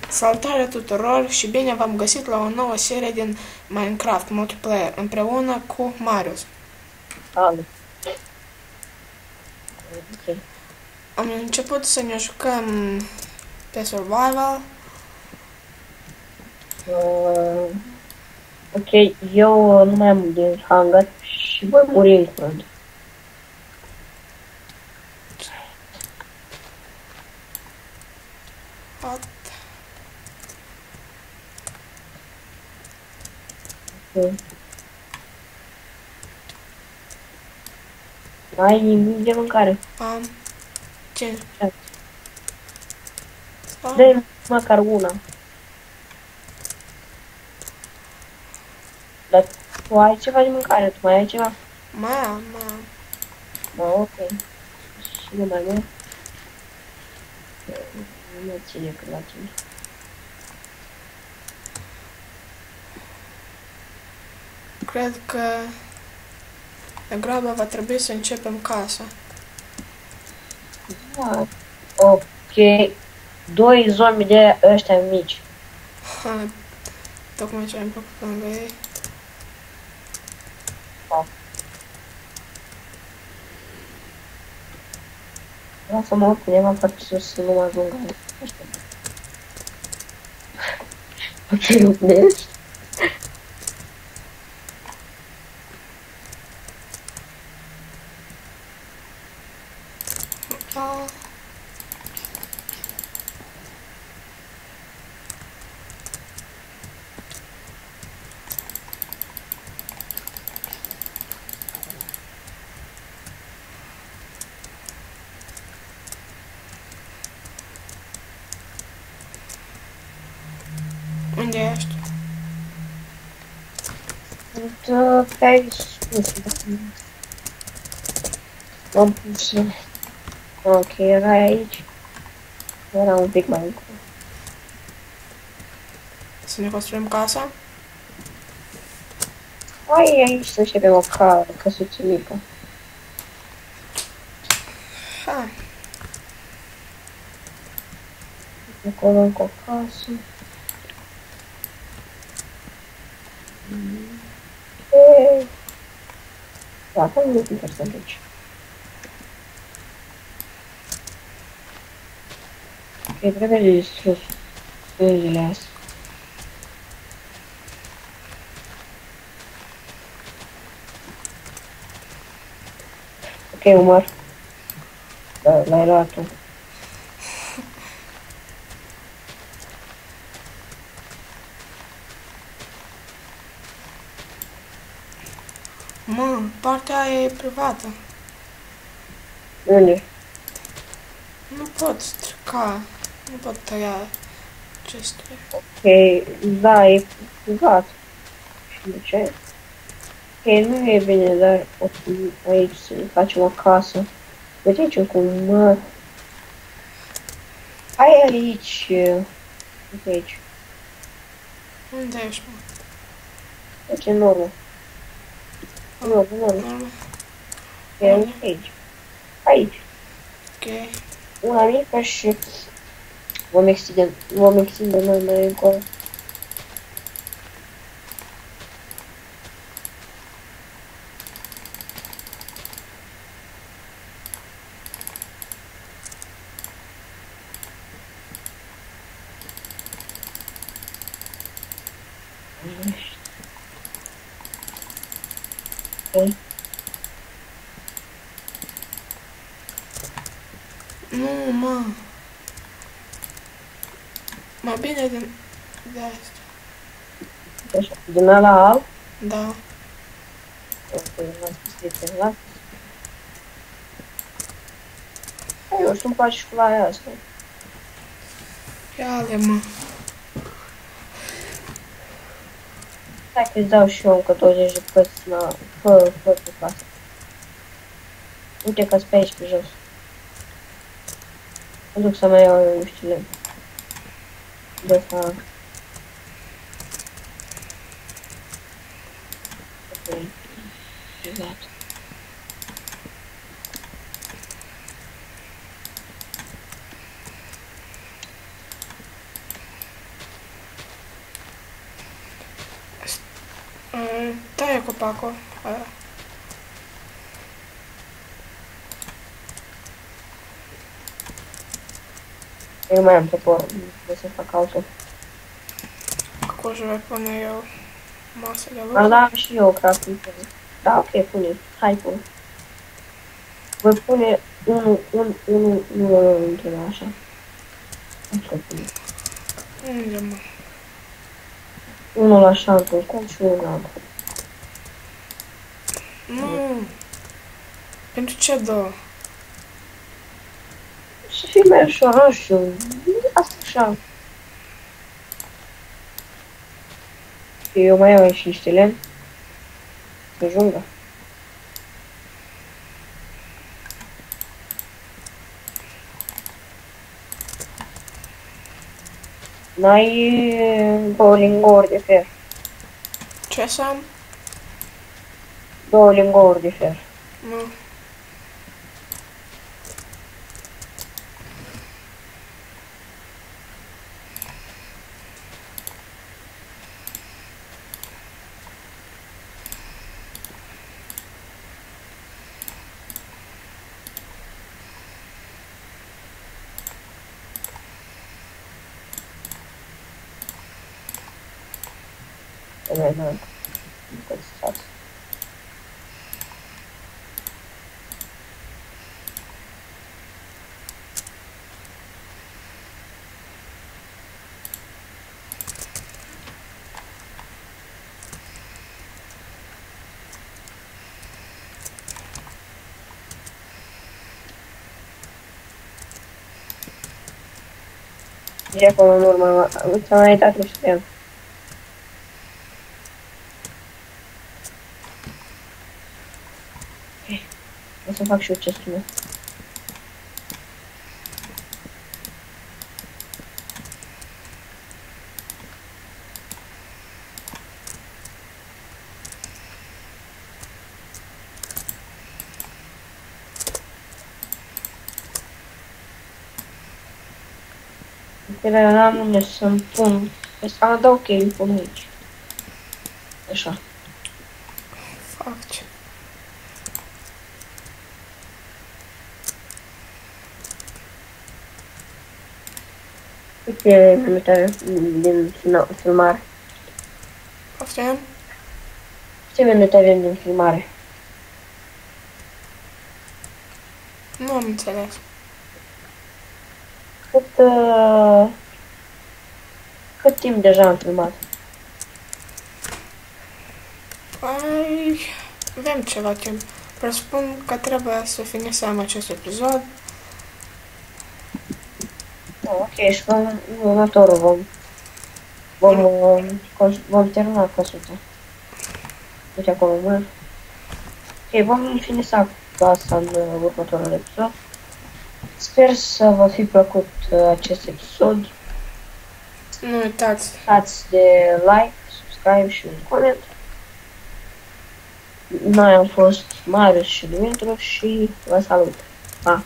Salutare tuturor și bine v-am găsit la o nouă serie din Minecraft Multiplayer împreună cu Marius. Salut. Ok. Am început să ne jucăm pe Survival. Ok, eu nu mai am din hangar și voi muri în curând. Hot. Ok. Ai nimic de mâncare? Am 5. Dă-mi măcar una. Dar tu ai ceva de mâncare, tu mai ai ceva? Mai am. Da, ok. Și nu mai mult. Nu mă ține când la tine. Cred că de grabă va trebui să începem casa. Da. Ok. 2 zombi de ăștia mici. Tocmai ce am făcut lângă ei. Vreau să mă urc undeva foarte sus să nu mă ajungă ăștia. Ok, unde ești? Ah. Unde ești? Sunt pe aici sus. M-am pus. Ok, era aici. Era un pic mai încolo. Să ne construim casa? Hai aici să începem o căsuță mică. Hai. Acolo încă o casă. Da, nu e interesant aici. Ok, trebuie de distrus străzile astea. Ok, umăr. Da, l-ai luat tu. Mă, partea aia e privată. Unde? Nu pot strica. Nu pot tăia chestia. Ok, da, e privat. Și de ce? Ok, nu e bine, dar aici să facem o casă. Uite aici cum mă... Hai aici. Uite aici. Unde ești, mă? Aici în urmă. În urmă, în urmă. Urmă. E aici. Aici. Ok. Una mică și vom extinde noi mai încolo. Ok. Nu, mă. Mai bine de asta. Așa, din ăla alb. Da. Ok, l-am scris pe ăla. Eu știu, îmi place și culoarea asta. Ia-le, mă. Hai că-ți dau și eu încă 20 de părți la... Fă pe casă. Uite că-s pe aici, pe jos. Mă duc să mai iau eu niște lemn. De asta... Ok. Exact. copacul ăla. Eu mai am topor, trebuie să fac altul. Acolo își voi pune eu masă de Am lucru. dat și eu crafting table. Da, ok, pune. Hai, pune. Voi pune unul între așa. Așa pune. Unde, mă? Unul așa într-un colț și unul altul. Nu. Pentru ce două? Să fie mai ușor, nu știu. Asta așa. Eu mai am aici niște lemn. Să ajungă. N-ai două lingouri de fer. Ce să am? Două lingouri de fer. Nu. Nu. Stați. De acolo în urmă, ți-am mai dat niște lemn. O să fac și eu chestul meu. Dar n-am unde să-mi pun. Am dat ok, îl pun aici. Așa. Fac ce? Câte minute din filmare? Poftim? Câte minute avem din filmare? Nu am înțeles. Cât timp deja am filmat? Păi... avem ceva timp. Presupun că trebuie să finisem acest episod. Ok, și următorul vom termina căsuța. Uite acolo, mă. Ok, vom finisa cu asta în următorul episod. Sper să vă fi plăcut acest episod. Nu uitați. Dați de like, subscribe și un coment. Noi am fost Marius și Dumitru și vă salut. Pa!